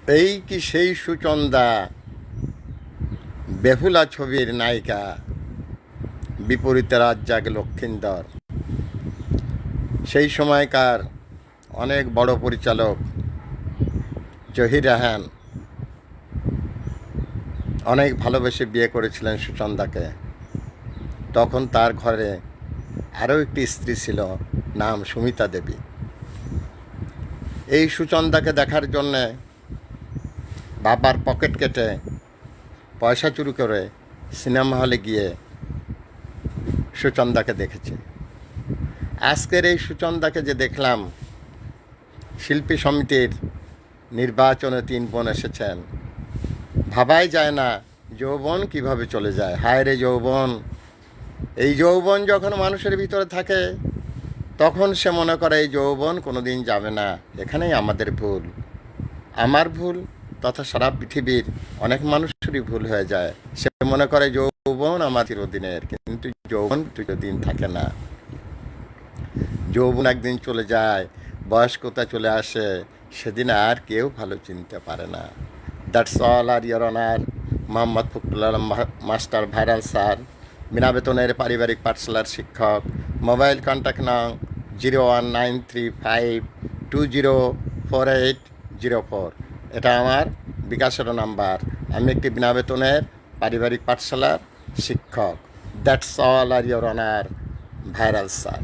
এই কি সেই সুচন্দা, বেহুলা ছবির নায়িকা, বিপরীতে রাজ্জাক লক্ষিন্দর। সেই সময়কার অনেক বড় পরিচালক জহির রায়হান অনেক ভালোবেসে বিয়ে করেছিলেন সুচন্দাকে। তখন তার ঘরে আরও একটি স্ত্রী ছিল, নাম সুমিতা দেবী। এই সুচন্দাকে দেখার জন্যে বাবার পকেট কেটে পয়সা চুরি করে সিনেমা হলে গিয়ে সুচন্দাকে দেখেছি। আজকের এই সুচন্দাকে যে দেখলাম, শিল্পী সমিতির নির্বাচনে 3 বোন এসেছেন। ভাবাই যায় না যৌবন কিভাবে চলে যায়। হায় রে যৌবন! এই যৌবন যখন মানুষের ভিতরে থাকে তখন সে মনে করে এই যৌবন কোনো দিন যাবে না। এখানেই আমাদের ভুল, আমার ভুল তথা সারা পৃথিবীর অনেক মানুষেরই ভুল হয়ে যায়। সে মনে করে যৌবন আমার চিরদিনের, কিন্তু যৌবন চিরদিন থাকে না। যৌবন একদিন চলে যায়, বয়স্কতা চলে আসে, সেদিন আর কেউ ভালো চিনতে পারে না। দ্যাটস অল আর your honour. Mohammad Fakhrul Alam master, viral sir, বিনা বেতনের পারিবারিক পাঠশালার শিক্ষক। মোবাইল কন্ট্যাক্ট নং 01935204804। এটা আমার বিকাশের নাম্বার। আমি একটি বিনা বেতনের পারিবারিক পাঠশালার শিক্ষক। দ্যাটস অল আর ইয়োর অনার, ভাইরাল স্যার।